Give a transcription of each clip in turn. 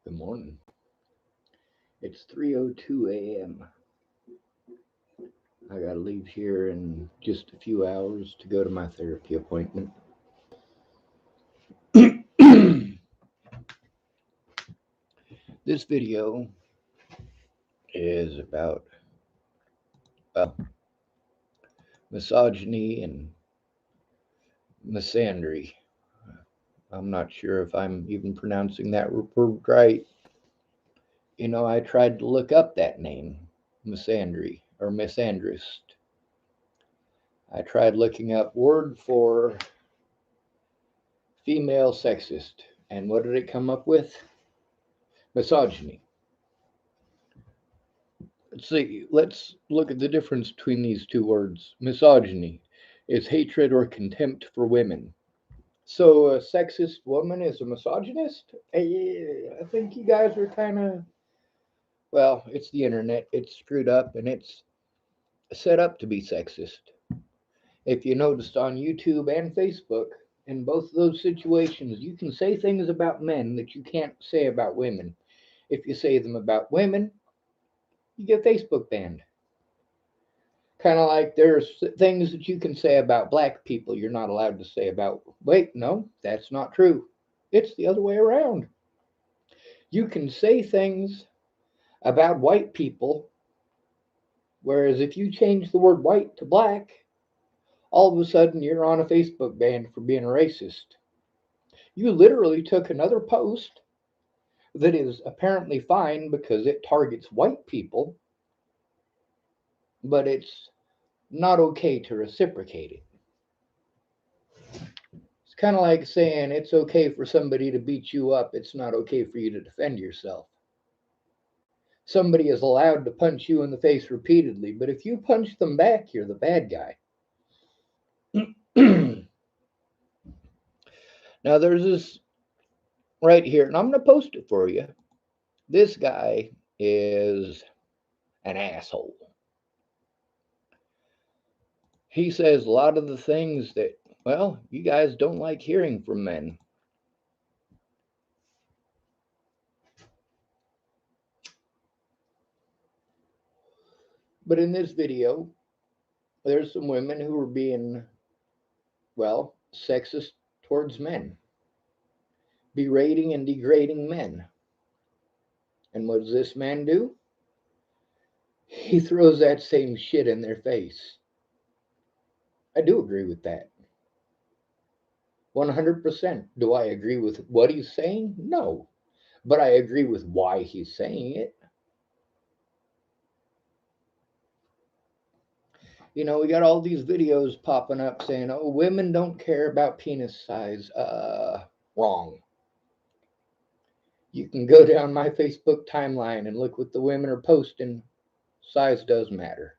Good morning. It's 3:02 a.m. I gotta leave here in just a few hours to go to my therapy appointment. This video is about, well, misogyny and misandry. I'm not sure if I'm even pronouncing that word right. I tried to look up that name, misandry or misandrist. I tried looking up word for female sexist, and what did it come up with? Misogyny. Let's look at the difference between these two words. Misogyny is hatred or contempt for women. So a sexist woman is a misogynist? I think you guys are kind of, well, it's the internet. It's screwed up and it's set up to be sexist. If you noticed on YouTube and Facebook, in both of those situations, you can say things about men that you can't say about women. If you say them about women, you get Facebook banned. Kind of like there's things that you can say about black people you're not allowed to say about. Wait, no, that's not true. It's the other way around. You can say things about white people, whereas if you change the word white to black, all of a sudden you're on a Facebook ban for being a racist. You literally took another post that is apparently fine because it targets white people, but it's not okay to reciprocate it. It's kind of like saying it's okay for somebody to beat you up, it's not okay for you to defend yourself. Somebody is allowed to punch you in the face repeatedly, but if you punch them back, you're the bad guy. Now, there's this right here, and I'm going to post it for you. This guy is an asshole. He says a lot of the things that, well, you guys don't like hearing from men. But in this video, there's some women who are being, well, sexist towards men, berating and degrading men. And what does this man do? He throws that same shit in their face. I do agree with that. 100%. Do I agree with what he's saying? No. But I agree with why he's saying it. We got all these videos popping up saying, oh, women don't care about penis size. Wrong. You can go down my Facebook timeline and look what the women are posting. Size does matter.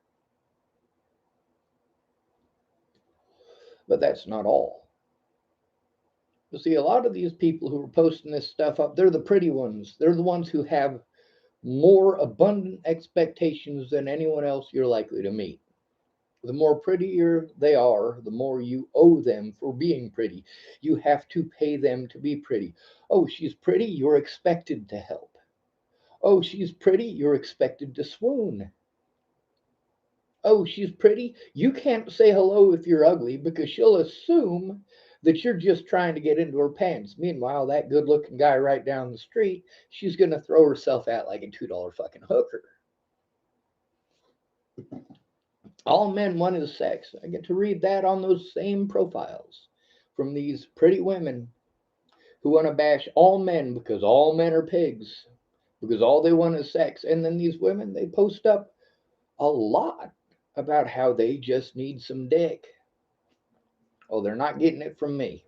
But that's not all. You see, a lot of these people who are posting this stuff up, they're the pretty ones. They're the ones who have more abundant expectations than anyone else you're likely to meet. The more prettier they are, the more you owe them for being pretty. You have to pay them to be pretty. Oh, she's pretty, you're expected to help. Oh, she's pretty, you're expected to swoon. Oh, she's pretty, you can't say hello if you're ugly because she'll assume that you're just trying to get into her pants. Meanwhile, that good looking guy right down the street, she's going to throw herself at like a $2 fucking hooker. All men want is sex. I get to read that on those same profiles from these pretty women who want to bash all men because all men are pigs, because all they want is sex. And then these women, they post up a lot about how they just need some dick. Oh, they're not getting it from me.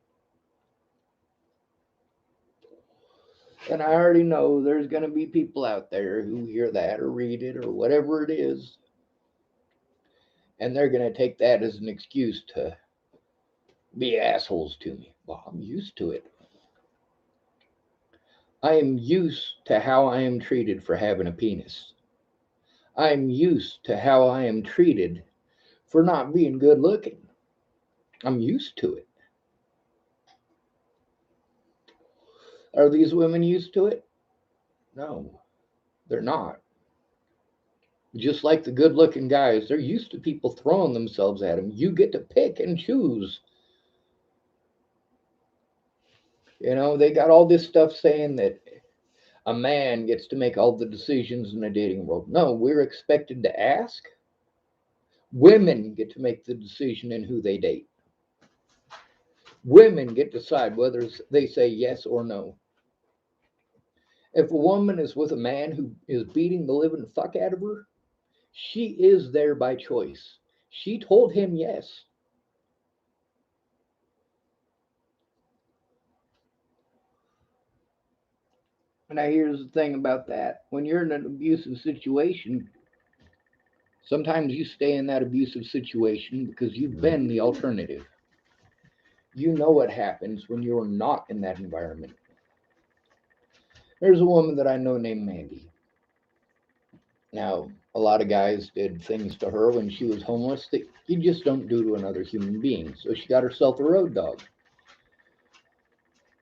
And I already know there's going to be people out there who hear that or read it or whatever it is, and they're going to take that as an excuse to be assholes to me. Well, I'm used to it. I am used to how I am treated for having a penis. I'm used to how I am treated for not being good looking. I'm used to it. Are these women used to it? No, they're not. Just like the good looking guys, they're used to people throwing themselves at them. You get to pick and choose. They got all this stuff saying that a man gets to make all the decisions in a dating world. No, we're expected to ask. Women get to make the decision in who they date. Women get to decide whether they say yes or no. If a woman is with a man who is beating the living fuck out of her, she is there by choice. She told him yes. Now, here's the thing about that. When you're in an abusive situation, sometimes you stay in that abusive situation because you've been the alternative. You know what happens when you're not in that environment. There's a woman that I know named Mandy. Now, a lot of guys did things to her when she was homeless that you just don't do to another human being. So she got herself a road dog.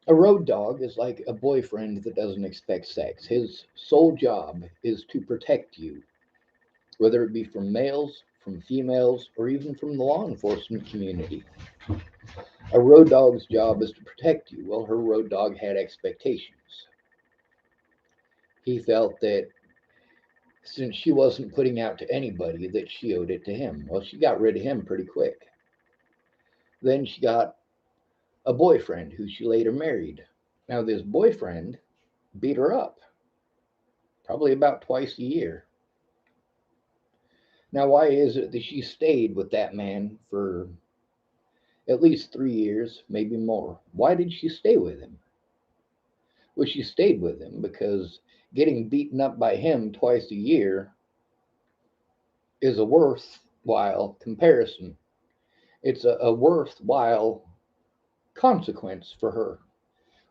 A road dog is like a boyfriend that doesn't expect sex. His sole job is to protect you, whether it be from males, from females, or even from the law enforcement community. A road dog's job is to protect you. Well, her road dog had expectations. He felt that since she wasn't putting out to anybody, that she owed it to him. Well, she got rid of him pretty quick. Then she got a boyfriend who she later married. Now, this boyfriend beat her up probably about twice a year. Now, why is it that she stayed with that man for at least 3 years, maybe more? Why did she stay with him? Well, she stayed with him because getting beaten up by him twice a year is a worthwhile comparison. It's a worthwhile consequence for her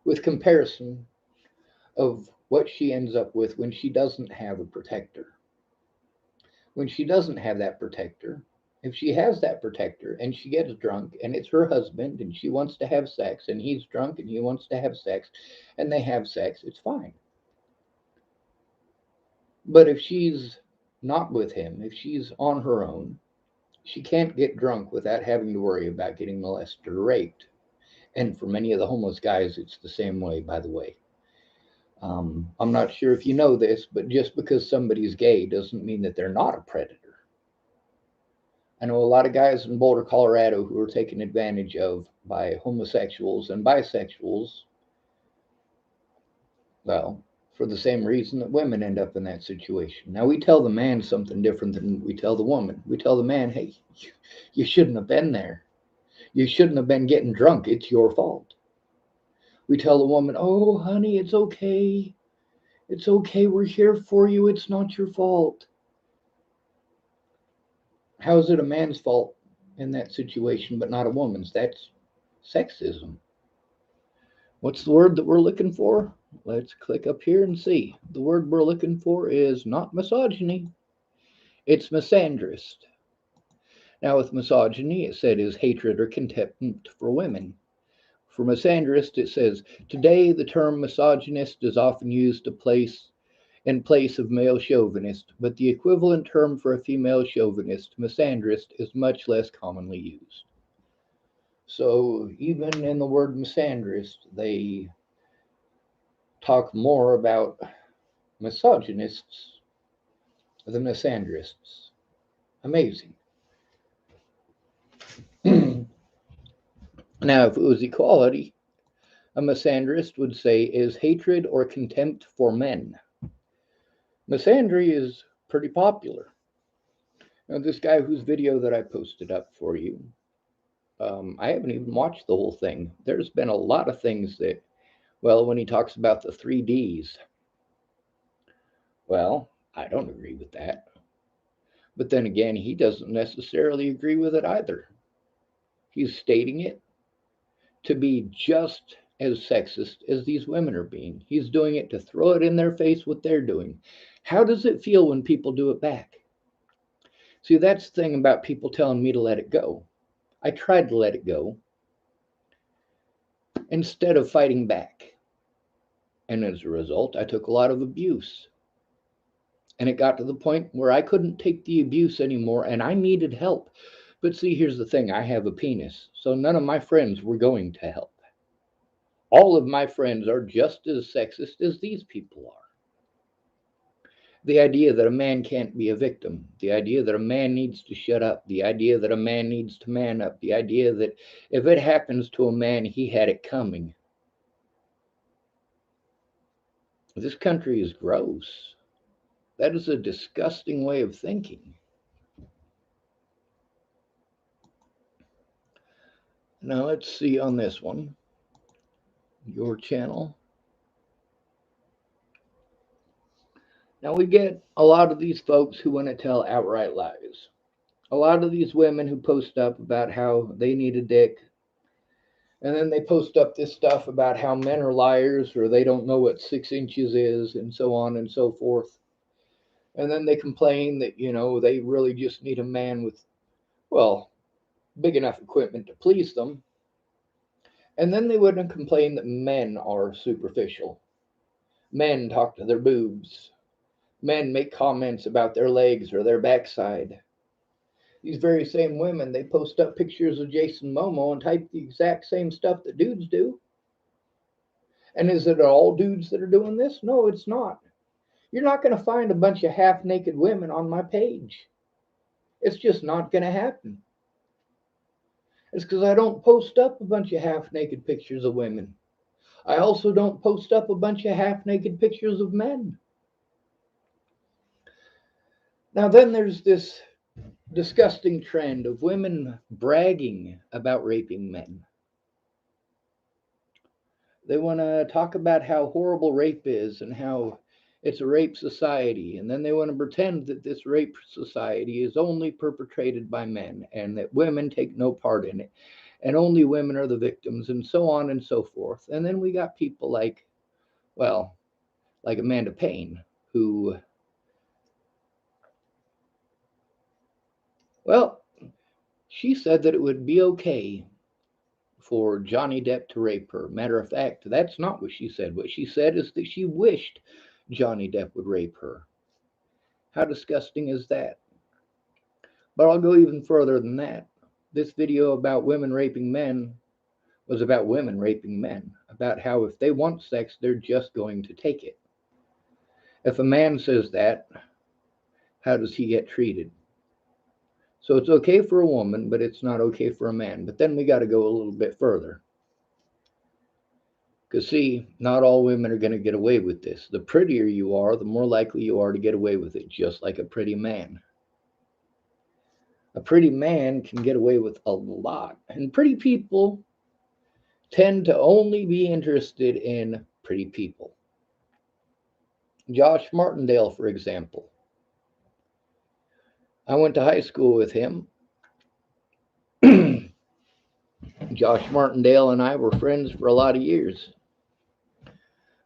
with comparison of what she ends up with when she doesn't have a protector. When she doesn't have that protector, if she has that protector and she gets drunk and it's her husband and she wants to have sex and he's drunk and he wants to have sex and they have sex, it's fine. But if she's not with him, if she's on her own, she can't get drunk without having to worry about getting molested or raped. And for many of the homeless guys, it's the same way, by the way. I'm not sure if you know this, but just because somebody's gay doesn't mean that they're not a predator. I know a lot of guys in Boulder, Colorado who are taken advantage of by homosexuals and bisexuals, well, for the same reason that women end up in that situation. Now, we tell the man something different than we tell the woman. We tell the man, hey, you shouldn't have been there. You shouldn't have been getting drunk. It's your fault. We tell the woman, oh, honey, it's okay. It's okay. We're here for you. It's not your fault. How is it a man's fault in that situation, but not a woman's? That's sexism. What's the word that we're looking for? Let's click up here and see. The word we're looking for is not misogyny, it's misandrist. Now, with misogyny, it said is hatred or contempt for women. For misandrist, it says today the term misogynist is often used to place in place of male chauvinist, but the equivalent term for a female chauvinist, misandrist, is much less commonly used. So even in the word misandrist, they talk more about misogynists than misandrists. Amazing. Now, if it was equality, a misandrist would say is hatred or contempt for men. Misandry is pretty popular. Now, this guy whose video that I posted up for you, I haven't even watched the whole thing. There's been a lot of things that, well, when he talks about the 3Ds, well, I don't agree with that. But then again, he doesn't necessarily agree with it either. He's stating it to be just as sexist as these women are being. He's doing it to throw it in their face what they're doing. How does it feel when people do it back? See, that's the thing about people telling me to let it go. I tried to let it go instead of fighting back. And as a result, I took a lot of abuse. And it got to the point where I couldn't take the abuse anymore and I needed help. But see, here's the thing, I have a penis, so none of my friends were going to help. All of my friends are just as sexist as these people are. The idea that a man can't be a victim, the idea that a man needs to shut up, the idea that a man needs to man up, the idea that if it happens to a man, he had it coming. This country is gross. That is a disgusting way of thinking. Now let's see on this one, your channel. Now we get a lot of these folks who want to tell outright lies. A lot of these women who post up about how they need a dick, and then they post up this stuff about how men are liars or they don't know what 6 inches is, and so on and so forth. And then they complain that, they really just need a man with, well, big enough equipment to please them. And then they wouldn't complain that men are superficial. Men talk to their boobs. Men make comments about their legs or their backside. These very same women, they post up pictures of Jason Momoa and type the exact same stuff that dudes do. And is it all dudes that are doing this? No, it's not. You're not going to find a bunch of half naked women on my page. It's just not going to happen. It's because I don't post up a bunch of half naked pictures of women. I also don't post up a bunch of half naked pictures of men. Now, then there's this disgusting trend of women bragging about raping men. They want to talk about how horrible rape is and how it's a rape society. And then they want to pretend that this rape society is only perpetrated by men and that women take no part in it. And only women are the victims, and so on and so forth. And then we got people like, well, like Amanda Payne, who, well, she said that it would be okay for Johnny Depp to rape her. Matter of fact, that's not what she said. What she said is that she wished Johnny Depp would rape her. How disgusting is that? But I'll go even further than that. This video about women raping men was about women raping men, about how if they want sex, they're just going to take it. If a man says that, how does he get treated? So it's okay for a woman, but it's not okay for a man. But then we got to go a little bit further. Because, see, not all women are going to get away with this. The prettier you are, the more likely you are to get away with it, just like a pretty man. A pretty man can get away with a lot. And pretty people tend to only be interested in pretty people. Josh Martindale, for example. I went to high school with him. Josh Martindale and I were friends for a lot of years.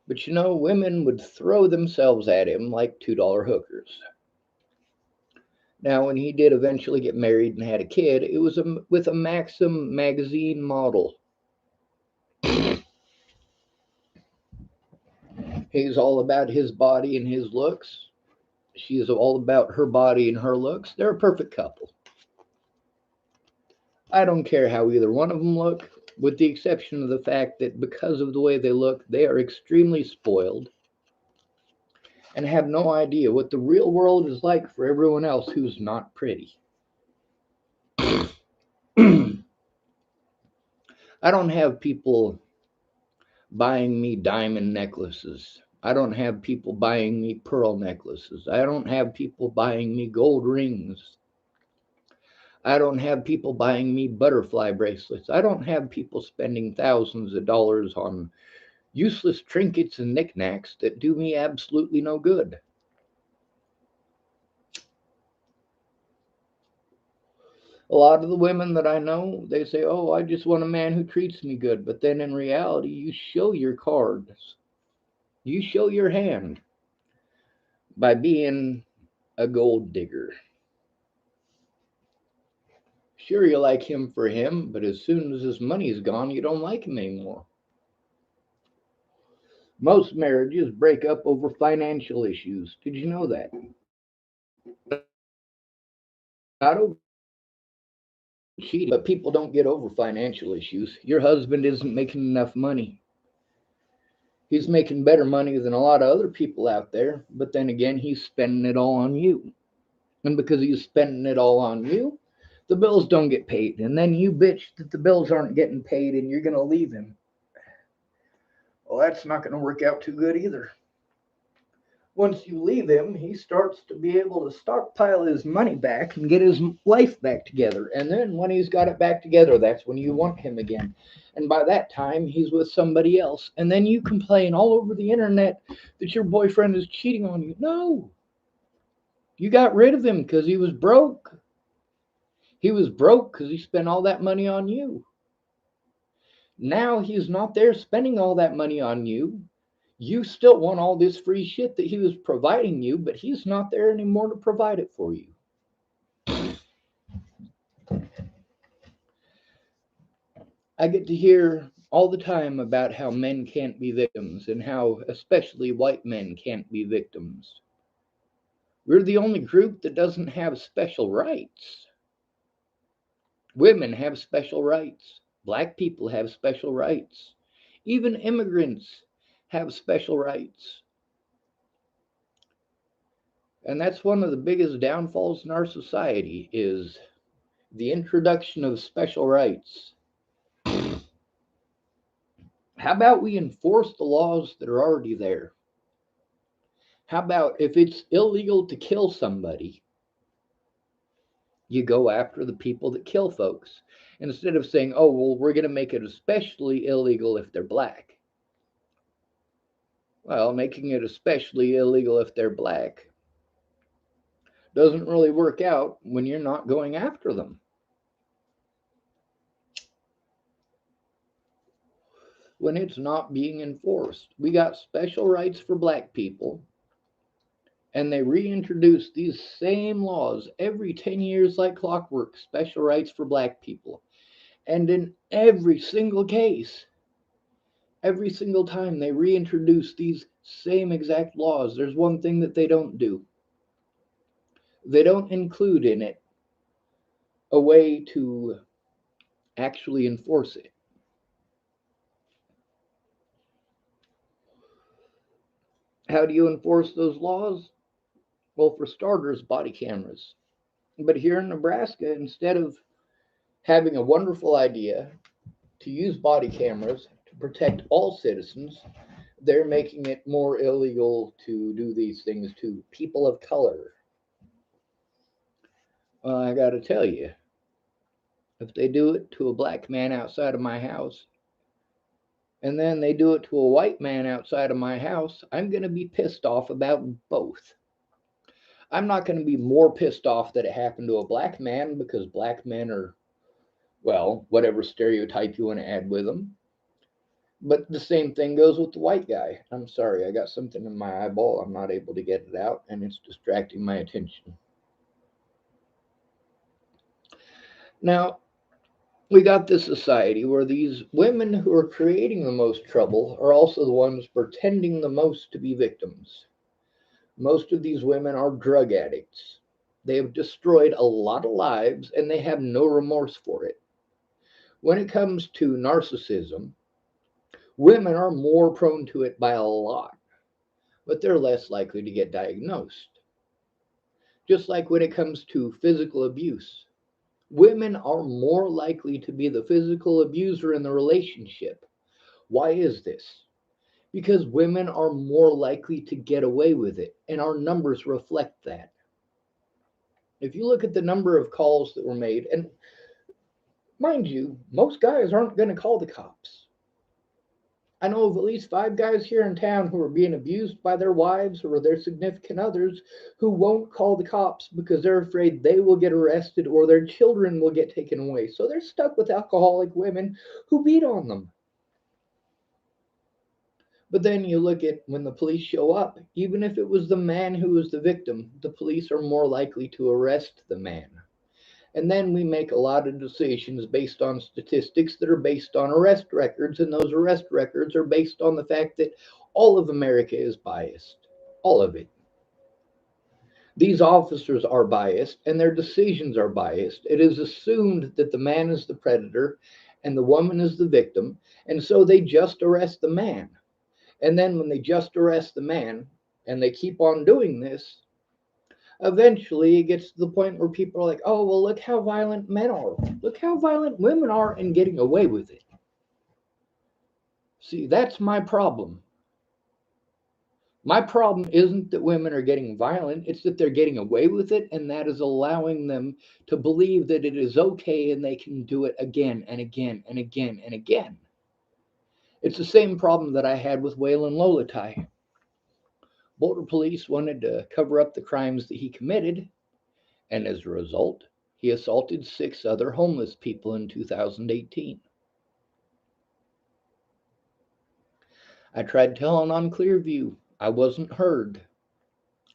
But women would throw themselves at him like $2 hookers. Now, when he did eventually get married and had a kid, it was with a Maxim magazine model. He's all about his body and his looks. She's all about her body and her looks. They're a perfect couple. I don't care how either one of them look, with the exception of the fact that because of the way they look, they are extremely spoiled and have no idea what the real world is like for everyone else who's not pretty. I don't have people buying me diamond necklaces. I don't have people buying me pearl necklaces. I don't have people buying me gold rings. I don't have people buying me butterfly bracelets. I don't have people spending thousands of dollars on useless trinkets and knickknacks that do me absolutely no good. A lot of the women that I know, they say, "Oh, I just want a man who treats me good." But then in reality, you show your cards. You show your hand by being a gold digger. Sure, you like him for him, but as soon as his money's gone, you don't like him anymore. Most marriages break up over financial issues. Did you know that? Not over cheating, but people don't get over financial issues. Your husband isn't making enough money. He's making better money than a lot of other people out there, but then again, he's spending it all on you. And because he's spending it all on you, the bills don't get paid. And then you bitch that the bills aren't getting paid and you're going to leave him. Well, that's not going to work out too good either. Once you leave him, he starts to be able to stockpile his money back and get his life back together. And then when he's got it back together, that's when you want him again. And by that time, he's with somebody else. And then you complain all over the internet that your boyfriend is cheating on you. No, you got rid of him because he was broke. He was broke because he spent all that money on you. Now he's not there spending all that money on you. You still want all this free shit that he was providing you, but he's not there anymore to provide it for you. I get to hear all the time about how men can't be victims and how especially white men can't be victims. We're the only group that doesn't have special rights. Women have special rights. Black people have special rights. Even immigrants have special rights. And that's one of the biggest downfalls in our society is the introduction of special rights. How about we enforce the laws that are already there? How about if it's illegal to kill somebody, you go after the people that kill folks instead of saying, oh, well, we're going to make it especially illegal if they're black. Well, making it especially illegal if they're black doesn't really work out when you're not going after them. When it's not being enforced. We got special rights for black people, and they reintroduce these same laws every 10 years like clockwork, special rights for black people. And in every single case, every single time they reintroduce these same exact laws, there's one thing that they don't do. They don't include in it a way to actually enforce it. How do you enforce those laws? Well, for starters, body cameras. But here in Nebraska, instead of having a wonderful idea to use body cameras to protect all citizens, they're making it more illegal to do these things to people of color. Well, I got to tell you, if they do it to a black man outside of my house, and then they do it to a white man outside of my house, I'm going to be pissed off about both. I'm not going to be more pissed off that it happened to a black man because black men are, well, whatever stereotype you want to add with them. But the same thing goes with the white guy. I'm sorry, I got something in my eyeball. I'm not able to get it out, and it's distracting my attention. Now, we got this society where these women who are creating the most trouble are also the ones pretending the most to be victims. Most of these women are drug addicts. They have destroyed a lot of lives and they have no remorse for it. When it comes to narcissism, women are more prone to it by a lot, but they're less likely to get diagnosed. Just like when it comes to physical abuse, women are more likely to be the physical abuser in the relationship. Why is this? Because women are more likely to get away with it, and our numbers reflect that. If you look at the number of calls that were made, and mind you, most guys aren't going to call the cops. I know of at least 5 guys here in town who are being abused by their wives or their significant others who won't call the cops because they're afraid they will get arrested or their children will get taken away. So they're stuck with alcoholic women who beat on them. But then you look at when the police show up, even if it was the man who was the victim, the police are more likely to arrest the man. And then we make a lot of decisions based on statistics that are based on arrest records, and those arrest records are based on the fact that all of America is biased. All of it. These officers are biased and their decisions are biased. It is assumed that the man is the predator and the woman is the victim, and so they just arrest the man. And then when they just arrest the man and they keep on doing this, eventually it gets to the point where people are like, oh, well, look how violent men are. Look how violent women are and getting away with it. See, that's my problem. My problem isn't that women are getting violent, it's that they're getting away with it, and that is allowing them to believe that it is okay and they can do it again and again and again and again. It's the same problem that I had with Waylon Lolatai. Boulder police wanted to cover up the crimes that he committed, and as a result, he assaulted 6 other homeless people in 2018. I tried telling on Clearview. I wasn't heard.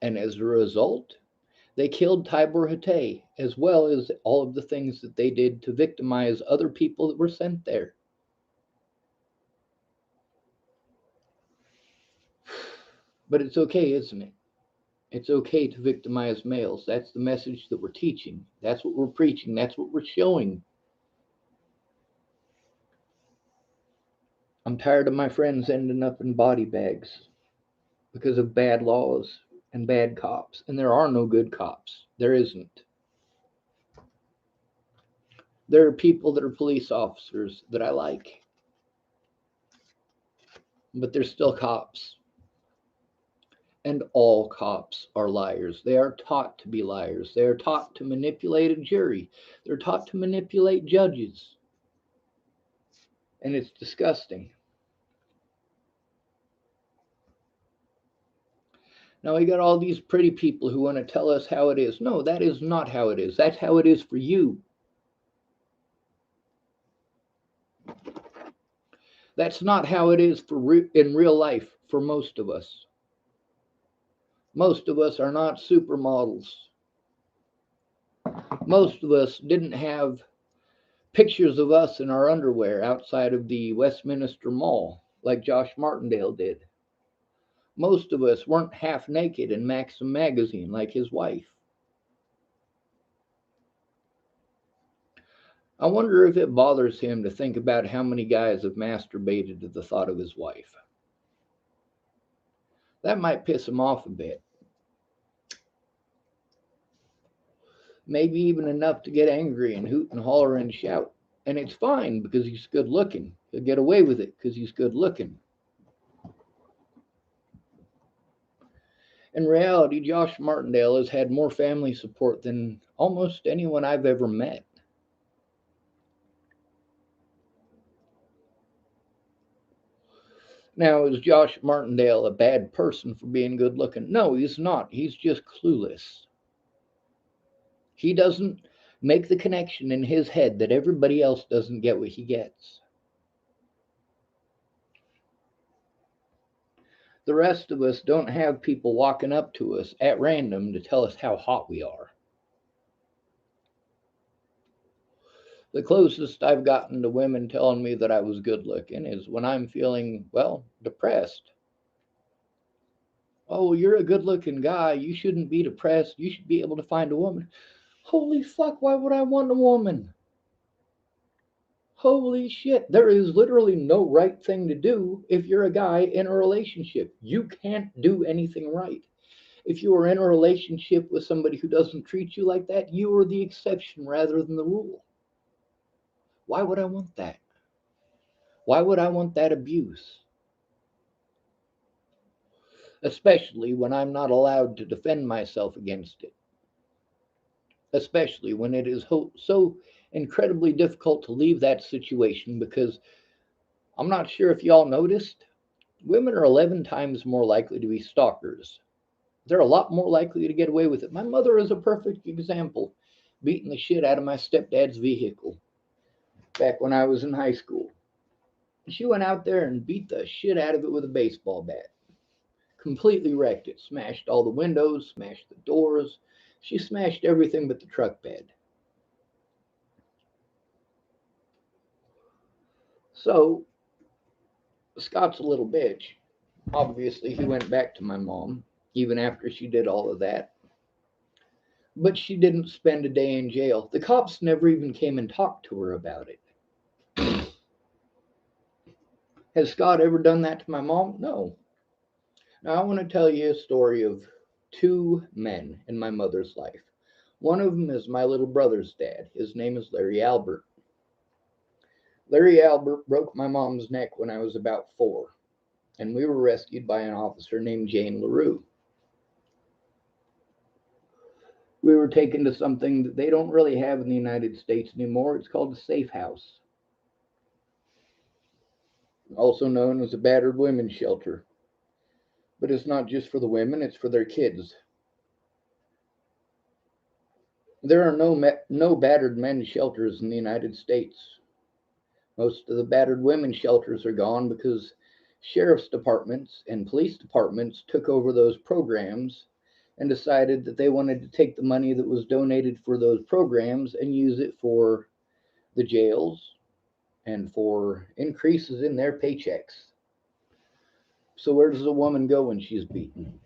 And as a result, they killed Tibor Hatay, as well as all of the things that they did to victimize other people that were sent there. But it's okay, isn't it? It's okay to victimize males. That's the message that we're teaching. That's what we're preaching. That's what we're showing. I'm tired of my friends ending up in body bags because of bad laws and bad cops. And there are no good cops. There isn't. There are people that are police officers that I like, but they're still cops. And all cops are liars. They are taught to be liars. They are taught to manipulate a jury. They're taught to manipulate judges. And it's disgusting. Now we got all these pretty people who want to tell us how it is. No, that is not how it is. That's how it is for you. That's not how it is in real life for most of us. Most of us are not supermodels. Most of us didn't have pictures of us in our underwear outside of the Westminster Mall like Josh Martindale did. Most of us weren't half naked in Maxim magazine like his wife. I wonder if it bothers him to think about how many guys have masturbated to the thought of his wife. That might piss him off a bit. Maybe even enough to get angry and hoot and holler and shout. And it's fine because he's good looking. He'll get away with it because he's good looking. In reality, Josh Martindale has had more family support than almost anyone I've ever met. Now, is Josh Martindale a bad person for being good looking? No, he's not. He's just clueless. He doesn't make the connection in his head that everybody else doesn't get what he gets. The rest of us don't have people walking up to us at random to tell us how hot we are. The closest I've gotten to women telling me that I was good looking is when I'm feeling, well, depressed. Oh, you're a good looking guy. You shouldn't be depressed. You should be able to find a woman. Holy fuck, why would I want a woman? Holy shit, there is literally no right thing to do if you're a guy in a relationship. You can't do anything right. If you are in a relationship with somebody who doesn't treat you like that, you are the exception rather than the rule. Why would I want that? Why would I want that abuse? Especially when I'm not allowed to defend myself against it. Especially when it is so incredibly difficult to leave that situation because I'm not sure if y'all noticed, women are 11 times more likely to be stalkers. They're a lot more likely to get away with it. My mother is a perfect example, beating the shit out of my stepdad's vehicle back when I was in high school. She went out there and beat the shit out of it with a baseball bat. Completely wrecked it. Smashed all the windows, smashed the doors. She smashed everything but the truck bed. So Scott's a little bitch. Obviously, he went back to my mom, even after she did all of that. But she didn't spend a day in jail. The cops never even came and talked to her about it. Has Scott ever done that to my mom? No. Now, I want to tell you a story of two men in my mother's life. One of them is my little brother's dad. His name is Larry Albert. Larry Albert broke my mom's neck when I was about 4, and we were rescued by an officer named Jane LaRue. We were taken to something that they don't really have in the United States anymore. It's called a safe house, also known as a battered women's shelter. But it's not just for the women, it's for their kids. There are no battered men's shelters in the United States. Most of the battered women's shelters are gone because sheriff's departments and police departments took over those programs and decided that they wanted to take the money that was donated for those programs and use it for the jails and for increases in their paychecks. So, where does a woman go when she's beaten?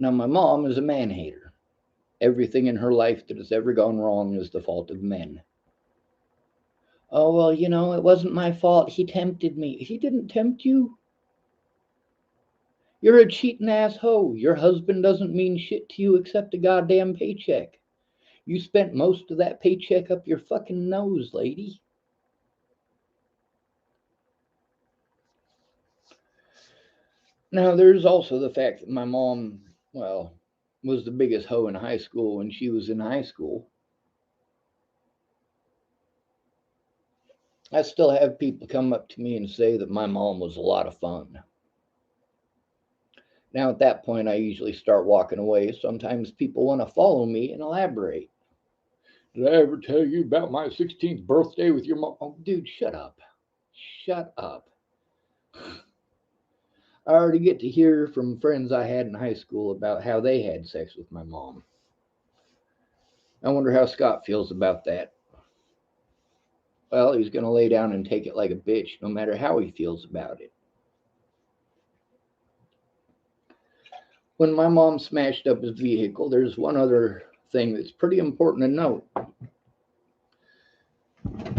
Now, my mom is a man hater. Everything in her life that has ever gone wrong is the fault of men. Oh, well, it wasn't my fault. He tempted me. He didn't tempt you. You're a cheating ass hoe. Your husband doesn't mean shit to you except a goddamn paycheck. You spent most of that paycheck up your fucking nose, lady. Now, there's also the fact that my mom, well, was the biggest hoe in high school when she was in high school. I still have people come up to me and say that my mom was a lot of fun. Now, at that point, I usually start walking away. Sometimes people want to follow me and elaborate. Did I ever tell you about my 16th birthday with your mom? Oh, dude, shut up. Shut up. I already get to hear from friends I had in high school about how they had sex with my mom. I wonder how Scott feels about that. Well, he's going to lay down and take it like a bitch, no matter how he feels about it. When my mom smashed up his vehicle, there's one other thing that's pretty important to note.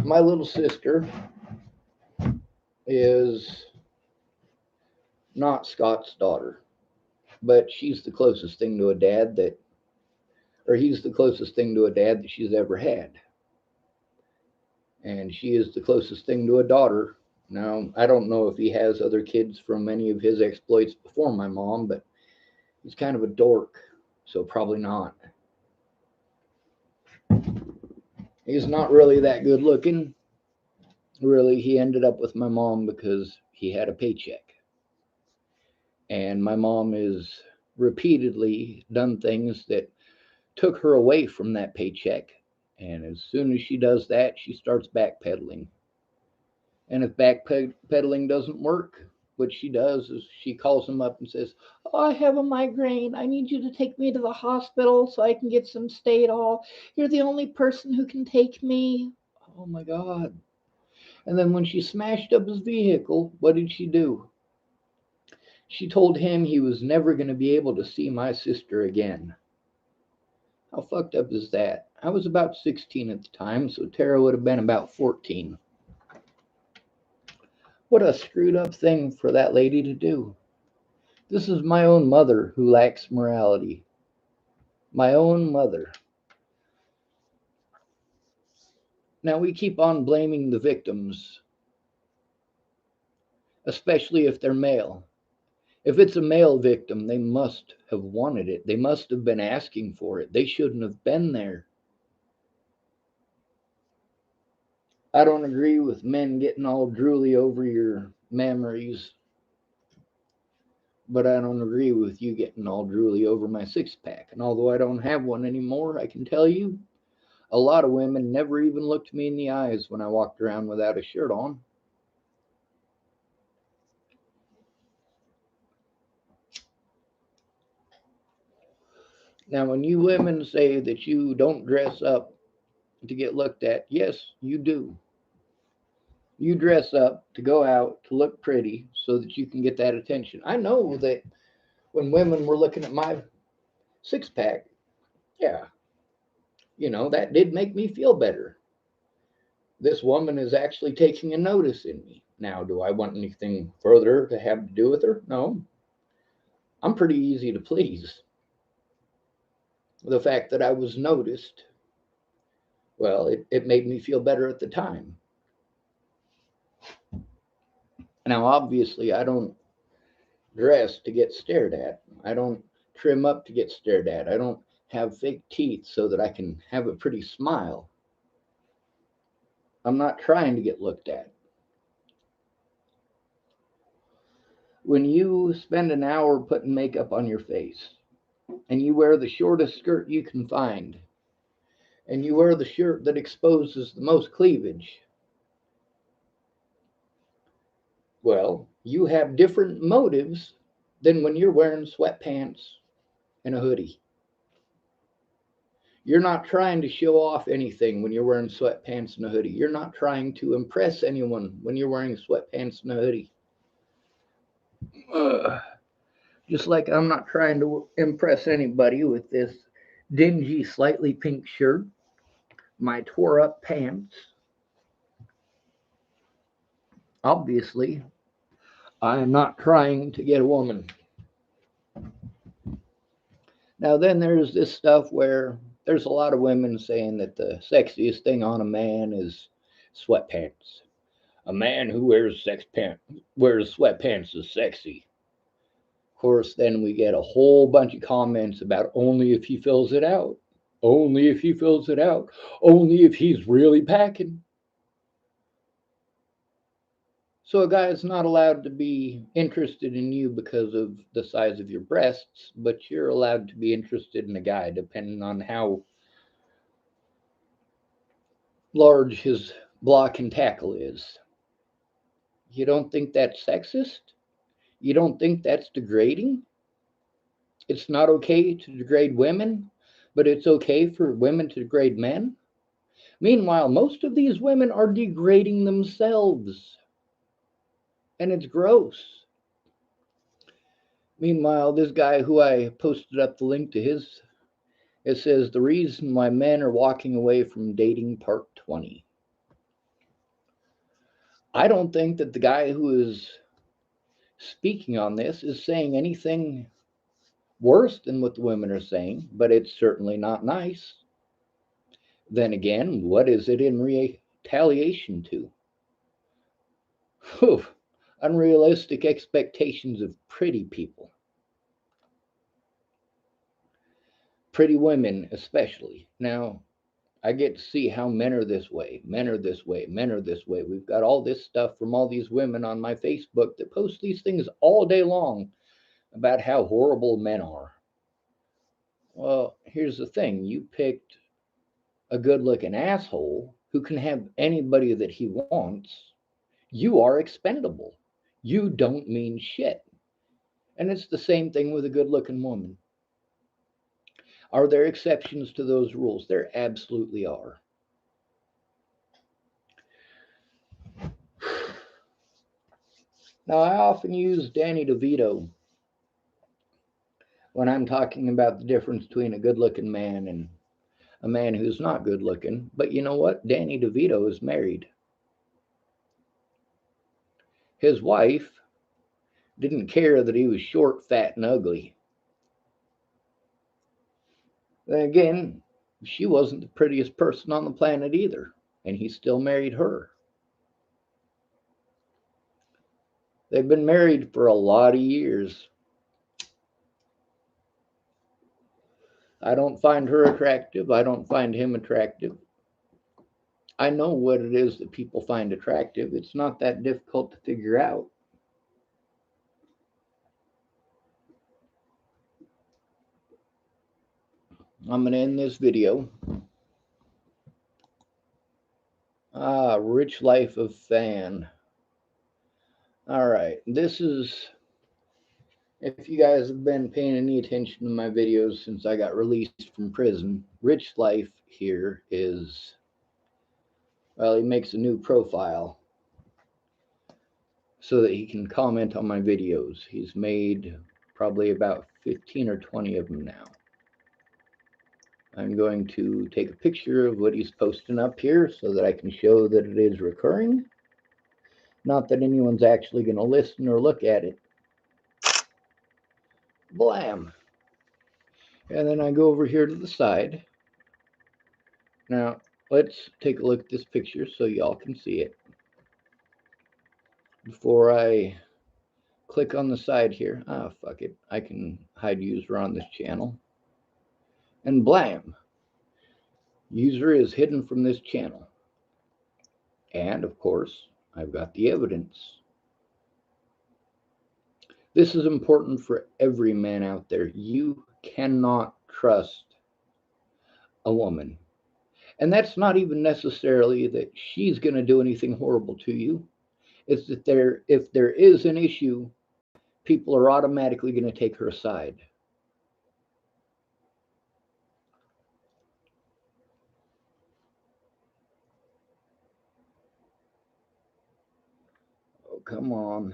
My little sister is not Scott's daughter, but she's the closest thing to a dad that, or he's the closest thing to a dad that she's ever had. And she is the closest thing to a daughter. Now, I don't know if he has other kids from any of his exploits before my mom, but he's kind of a dork, so probably not. He's not really that good looking. Really, he ended up with my mom because he had a paycheck. And my mom has repeatedly done things that took her away from that paycheck. And as soon as she does that, she starts backpedaling. And if backpedaling doesn't work, what she does is she calls him up and says, "Oh, I have a migraine. I need you to take me to the hospital so I can get some Stadol. You're the only person who can take me." Oh my God. And then when she smashed up his vehicle, what did she do? She told him he was never going to be able to see my sister again. How fucked up is that? I was about 16 at the time, so Tara would have been about 14. What a screwed up thing for that lady to do. This is my own mother who lacks morality. My own mother. Now we keep on blaming the victims, especially if they're male. If it's a male victim, they must have wanted it. They must have been asking for it. They shouldn't have been there. I don't agree with men getting all drooly over your memories, but I don't agree with you getting all drooly over my six pack. And although I don't have one anymore, I can tell you a lot of women never even looked me in the eyes when I walked around without a shirt on. Now, when you women say that you don't dress up to get looked at. Yes, you do. You dress up to go out to look pretty so that you can get that attention. I know that when women were looking at my six pack, yeah, that did make me feel better. This woman is actually taking a notice in me. Now, do I want anything further to have to do with her? No. I'm pretty easy to please. The fact that I was noticed, well, it made me feel better at the time. Now, obviously, I don't dress to get stared at. I don't trim up to get stared at. I don't have fake teeth so that I can have a pretty smile. I'm not trying to get looked at. When you spend an hour putting makeup on your face and you wear the shortest skirt you can find and you wear the shirt that exposes the most cleavage, well, you have different motives than when you're wearing sweatpants and a hoodie. You're not trying to show off anything when you're wearing sweatpants and a hoodie. You're not trying to impress anyone when you're wearing sweatpants and a hoodie. Ugh. Just like I'm not trying to impress anybody with this dingy, slightly pink shirt, my tore up pants. Obviously, I am not trying to get a woman. Now, then there's this stuff where there's a lot of women saying that the sexiest thing on a man is sweatpants. A man who wears sweatpants is sexy. Of course, then we get a whole bunch of comments about only if he fills it out. Only if he fills it out. Only if he's really packing. So a guy is not allowed to be interested in you because of the size of your breasts, but you're allowed to be interested in a guy depending on how large his block and tackle is. You don't think that's sexist? You don't think that's degrading? It's not okay to degrade women, but it's okay for women to degrade men? Meanwhile, most of these women are degrading themselves, and it's gross. Meanwhile, this guy who I posted up the link to his, it says the reason why men are walking away from dating part 20. I don't think that the guy who is speaking on this is saying anything worse than what the women are saying, but it's certainly not nice. Then again, what is it in retaliation to? Whew, unrealistic expectations of pretty people, pretty women especially. Now, I get to see how men are this way, men are this way, men are this way. We've got all this stuff from all these women on my Facebook that post these things all day long about how horrible men are. Well, here's the thing, you picked a good looking asshole who can have anybody that he wants. You are expendable. You don't mean shit. And it's the same thing with a good looking woman. Are there exceptions to those rules? There absolutely are. Now, I often use Danny DeVito when I'm talking about the difference between a good looking man and a man who's not good looking. But you know what? Danny DeVito is married. His wife didn't care that he was short, fat, and ugly. Then again, she wasn't the prettiest person on the planet either, and he still married her. They've been married for a lot of years. I don't find her attractive. I don't find him attractive. I know what it is that people find attractive. It's not that difficult to figure out. I'm going to end this video. Rich Life of Fan. All right, this is, if you guys have been paying any attention to my videos since I got released from prison, Rich Life here is Well, he makes a new profile so that he can comment on my videos. He's made probably about 15 or 20 of them now. I'm going to take a picture of what he's posting up here so that I can show that it is recurring. Not that anyone's actually going to listen or look at it. Blam! And then I go over here to the side. Now, let's take a look at this picture so y'all can see it. Before I click on the side here, fuck it, I can hide user on this channel. And blam! User is hidden from this channel. And, of course, I've got the evidence. This is important for every man out there. You cannot trust a woman. And that's not even necessarily that she's going to do anything horrible to you. It's that if there is an issue, people are automatically going to take her side. Oh, come on.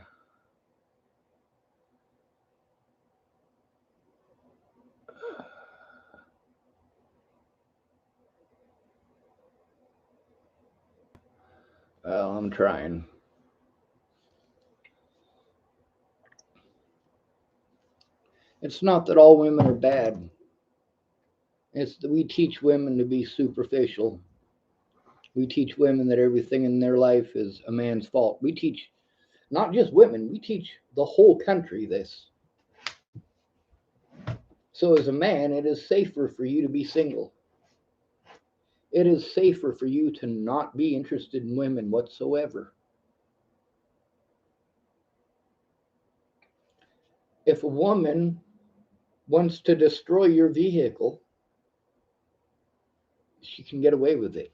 Well, I'm trying. It's not that all women are bad. It's that we teach women to be superficial. We teach women that everything in their life is a man's fault. We teach not just women, we teach the whole country this. So, as a man, it is safer for you to be single. It is safer for you to not be interested in women whatsoever. If a woman wants to destroy your vehicle, she can get away with it.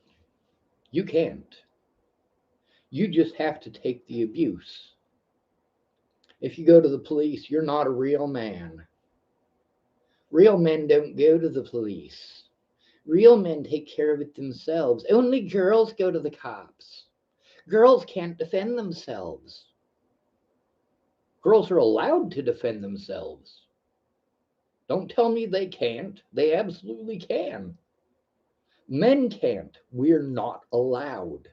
You can't. You just have to take the abuse. If you go to the police, you're not a real man. Real men don't go to the police. Real men take care of it themselves. Only girls go to the cops. Girls can't defend themselves. Girls are allowed to defend themselves. Don't tell me they can't. They absolutely can. Men can't. We're not allowed.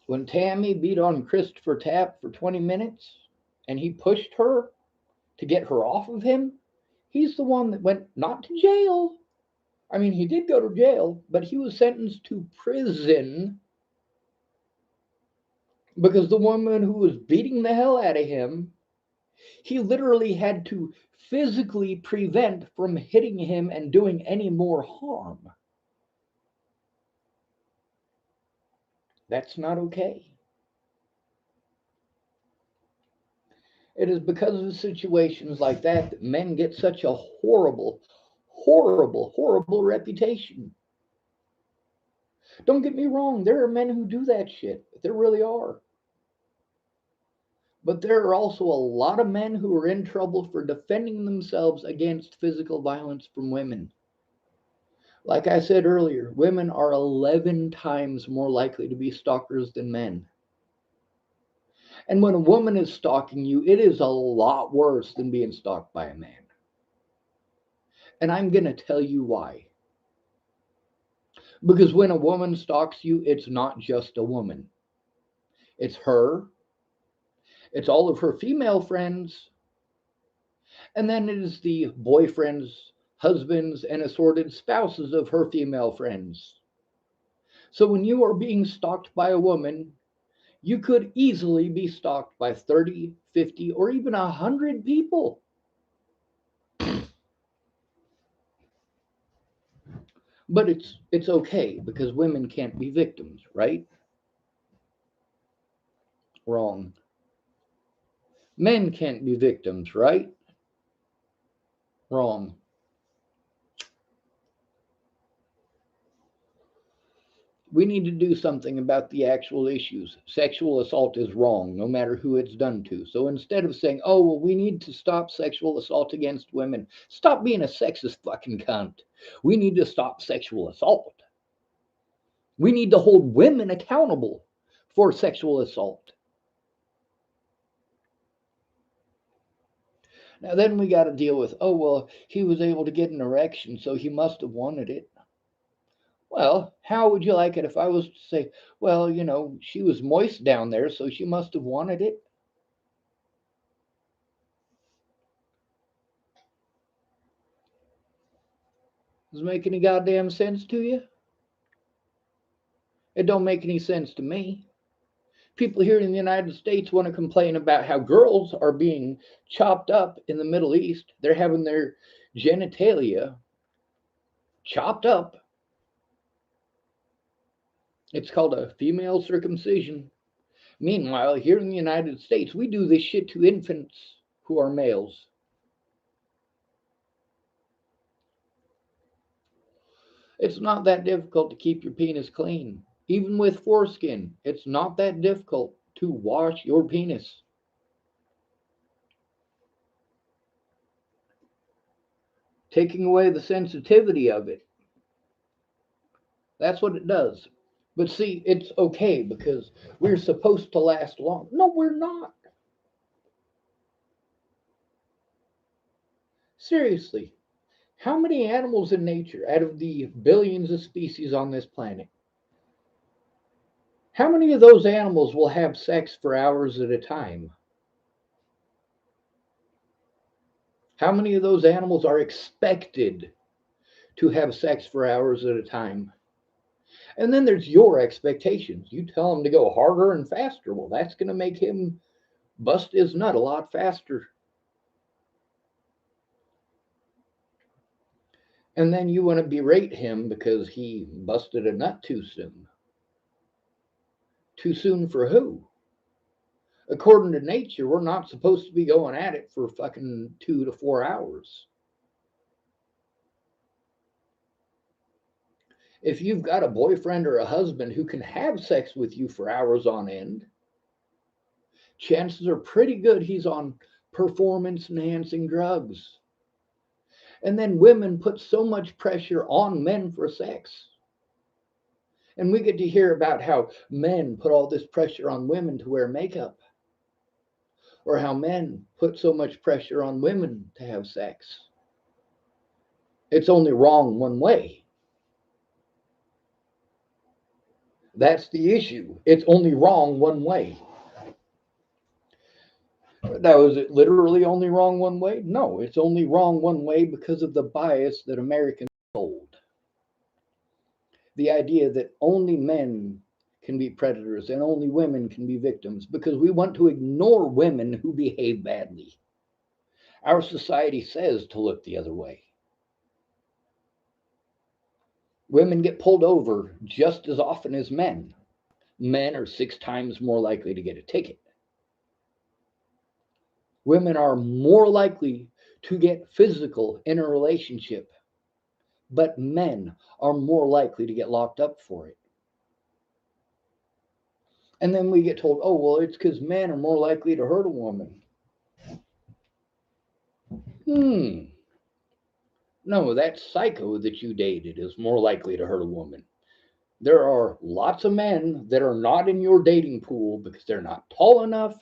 When Tammy beat on Christopher Tapp for 20 minutes and he pushed her to get her off of him, he's the one that went not to jail. I mean, he did go to jail, but he was sentenced to prison because the woman who was beating the hell out of him, he literally had to physically prevent from hitting him and doing any more harm. That's not okay. It is because of situations like that that men get such a horrible, horrible, horrible reputation. Don't get me wrong, there are men who do that shit. There really are. But there are also a lot of men who are in trouble for defending themselves against physical violence from women. Like I said earlier, women are 11 times more likely to be stalkers than men. And when a woman is stalking you, it is a lot worse than being stalked by a man. And I'm going to tell you why. Because when a woman stalks you, it's not just a woman. It's her, it's all of her female friends, and then it is the boyfriends, husbands, and assorted spouses of her female friends. So when you are being stalked by a woman, you could easily be stalked by 30, 50, or even 100 people. But it's okay because women can't be victims, right? Wrong. Men can't be victims, right? Wrong. We need to do something about the actual issues. Sexual assault is wrong, no matter who it's done to. So instead of saying, oh, well, we need to stop sexual assault against women, stop being a sexist fucking cunt. We need to stop sexual assault. We need to hold women accountable for sexual assault. Now, then we got to deal with, oh, well, he was able to get an erection, so he must have wanted it. Well, how would you like it if I was to say, well, she was moist down there, so she must have wanted it? Does it make any goddamn sense to you? It don't make any sense to me. People here in the United States want to complain about how girls are being chopped up in the Middle East. They're having their genitalia chopped up. It's called a female circumcision. Meanwhile, here in the United States, we do this shit to infants who are males. It's not that difficult to keep your penis clean. Even with foreskin, it's not that difficult to wash your penis. Taking away the sensitivity of it. That's what it does. But see, it's okay because we're supposed to last long. No, we're not. Seriously, how many animals in nature, out of the billions of species on this planet, how many of those animals will have sex for hours at a time? How many of those animals are expected to have sex for hours at a time? And then there's your expectations. You tell him to go harder and faster. Well, that's going to make him bust his nut a lot faster. And then you want to berate him because he busted a nut too soon. Too soon for who? According to nature, we're not supposed to be going at it for fucking 2 to 4 hours. If you've got a boyfriend or a husband who can have sex with you for hours on end, chances are pretty good he's on performance enhancing drugs. And then women put so much pressure on men for sex. And we get to hear about how men put all this pressure on women to wear makeup, or how men put so much pressure on women to have sex. It's only wrong one way. That's the issue. It's only wrong one way. Now, is it literally only wrong one way? No, it's only wrong one way because of the bias that Americans hold. The idea that only men can be predators and only women can be victims because we want to ignore women who behave badly. Our society says to look the other way. Women get pulled over just as often as men. Men are 6 times more likely to get a ticket. Women are more likely to get physical in a relationship, but men are more likely to get locked up for it. And then we get told, oh, well, it's because men are more likely to hurt a woman. No, that psycho that you dated is more likely to hurt a woman. There are lots of men that are not in your dating pool because they're not tall enough,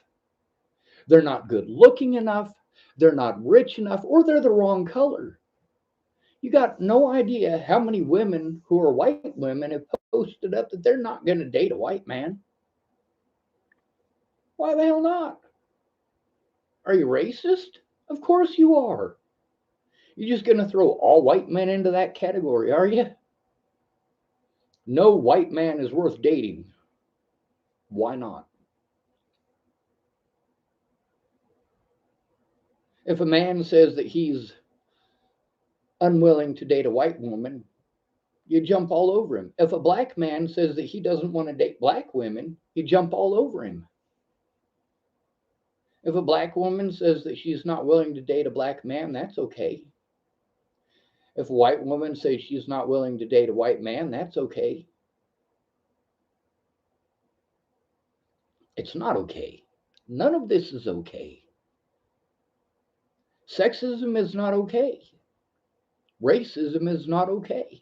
they're not good looking enough, they're not rich enough, or they're the wrong color. You got no idea how many women who are white women have posted up that they're not going to date a white man. Why the hell not? Are you racist? Of course you are. You're just going to throw all white men into that category, are you? No white man is worth dating. Why not? If a man says that he's unwilling to date a white woman, you jump all over him. If a black man says that he doesn't want to date black women, you jump all over him. If a black woman says that she's not willing to date a black man, that's okay. If a white woman says she's not willing to date a white man, that's okay. It's not okay. None of this is okay. Sexism is not okay. Racism is not okay.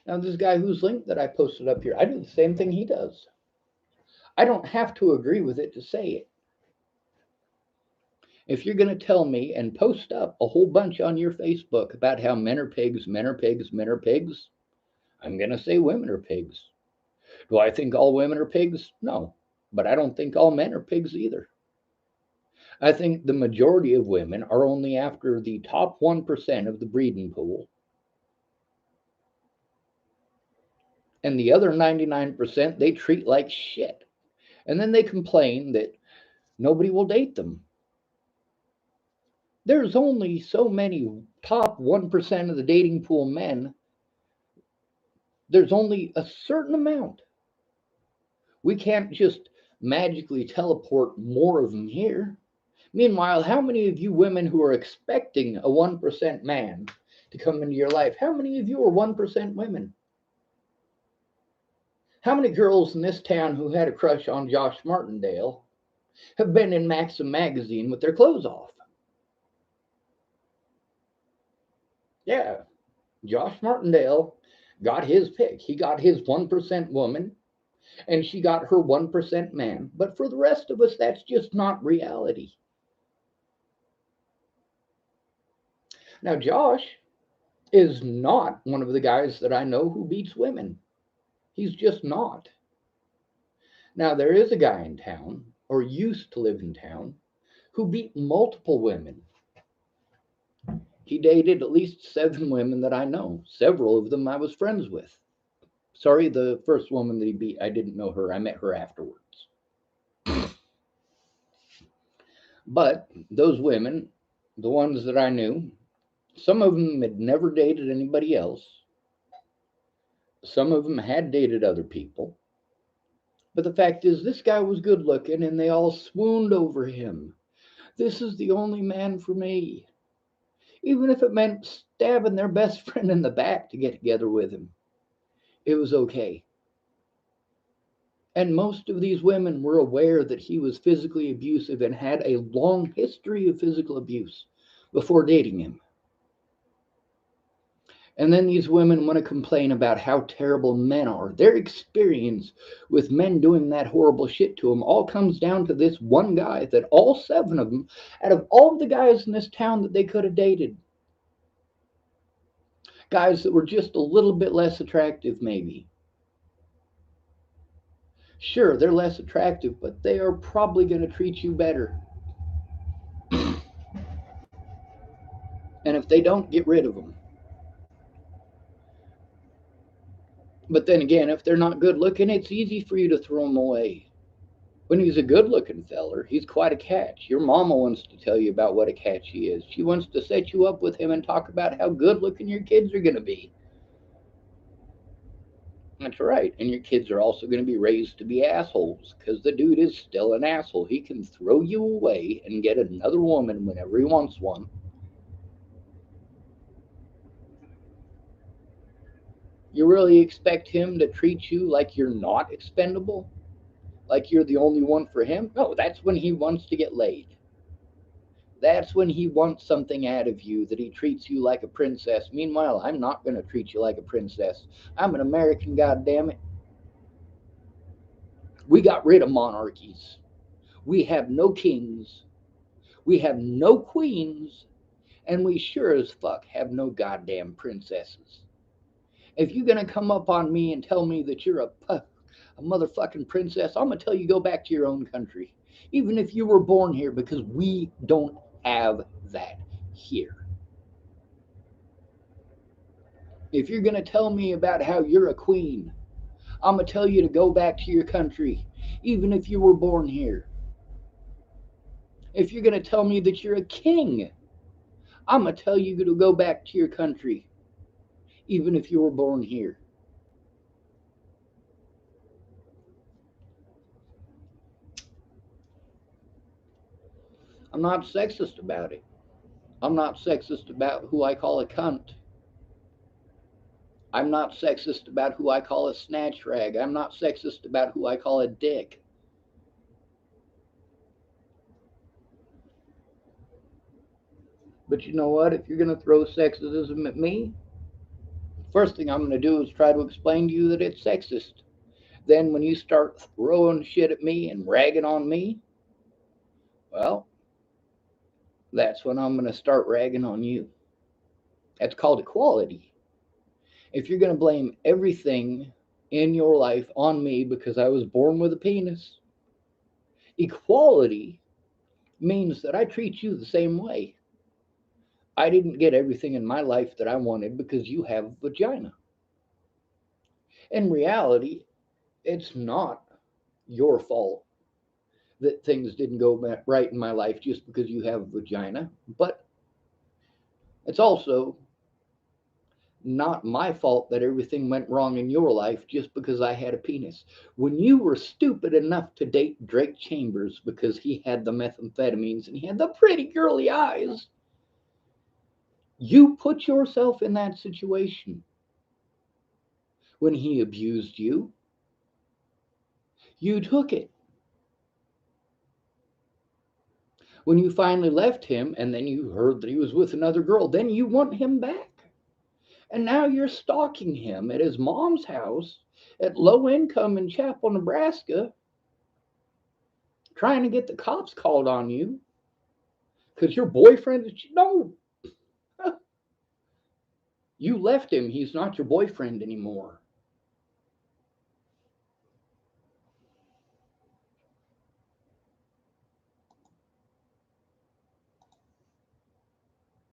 Now, this guy whose link that I posted up here, I do the same thing he does. I don't have to agree with it to say it. If you're going to tell me and post up a whole bunch on your Facebook about how men are pigs, men are pigs, men are pigs, I'm going to say women are pigs. Do I think all women are pigs? No. But I don't think all men are pigs either. I think the majority of women are only after the top 1% of the breeding pool, and the other 99% they treat like shit. And then they complain that nobody will date them. There's only so many top 1% of the dating pool men. There's only a certain amount. We can't just magically teleport more of them here. Meanwhile, how many of you women who are expecting a 1% man to come into your life, how many of you are 1% women? How many girls in this town who had a crush on Josh Martindale have been in Maxim magazine with their clothes off? Yeah, Josh Martindale got his pick. He got his 1% woman, and she got her 1% man. But for the rest of us, that's just not reality. Now, Josh is not one of the guys that I know who beats women. He's just not. Now, there is a guy in town, or used to live in town, who beat multiple women. He dated at least 7 women that I know. Several of them I was friends with. Sorry, the first woman that he beat, I didn't know her. I met her afterwards. But those women, the ones that I knew, some of them had never dated anybody else. Some of them had dated other people. But the fact is, this guy was good looking and they all swooned over him. This is the only man for me. Even if it meant stabbing their best friend in the back to get together with him, it was okay. And most of these women were aware that he was physically abusive and had a long history of physical abuse before dating him. And then these women want to complain about how terrible men are. Their experience with men doing that horrible shit to them all comes down to this one guy that all 7 of them, out of all of the guys in this town that they could have dated, guys that were just a little bit less attractive, maybe. Sure, they're less attractive, but they are probably going to treat you better. And if they don't, get rid of them. But then again, if they're not good looking, it's easy for you to throw them away. When he's a good looking feller, he's quite a catch. Your mama wants to tell you about what a catch he is. She wants to set you up with him and talk about how good looking your kids are going to be. That's right. And your kids are also going to be raised to be assholes because the dude is still an asshole. He can throw you away and get another woman whenever he wants one. You really expect him to treat you like you're not expendable? Like you're the only one for him? No, that's when he wants to get laid. That's when he wants something out of you, that he treats you like a princess. Meanwhile, I'm not going to treat you like a princess. I'm an American, goddammit. We got rid of monarchies. We have no kings. We have no queens. And we sure as fuck have no goddamn princesses. If you're going to come up on me and tell me that you're a motherfucking princess, I'm going to tell you go back to your own country. Even if you were born here, because we don't have that here. If you're going to tell me about how you're a queen, I'm going to tell you to go back to your country, even if you were born here. If you're going to tell me that you're a king, I'm going to tell you to go back to your country, even if you were born here. I'm not sexist about it. I'm not sexist about who I call a cunt. I'm not sexist about who I call a snatch rag. I'm not sexist about who I call a dick. But you know what? If you're going to throw sexism at me, first thing I'm going to do is try to explain to you that it's sexist. Then when you start throwing shit at me and ragging on me, well, that's when I'm going to start ragging on you. That's called equality. If you're going to blame everything in your life on me because I was born with a penis, equality means that I treat you the same way. I didn't get everything in my life that I wanted because you have a vagina. In reality, it's not your fault that things didn't go right in my life just because you have a vagina, but it's also not my fault that everything went wrong in your life just because I had a penis. When you were stupid enough to date Drake Chambers because he had the methamphetamines and he had the pretty girly eyes, you put yourself in that situation. When he abused you, you took it. When you finally left him and then you heard that he was with another girl, then you want him back. And now you're stalking him at his mom's house at low income in Chapel, Nebraska, trying to get the cops called on you because your boyfriend is. No, you left him. He's not your boyfriend anymore.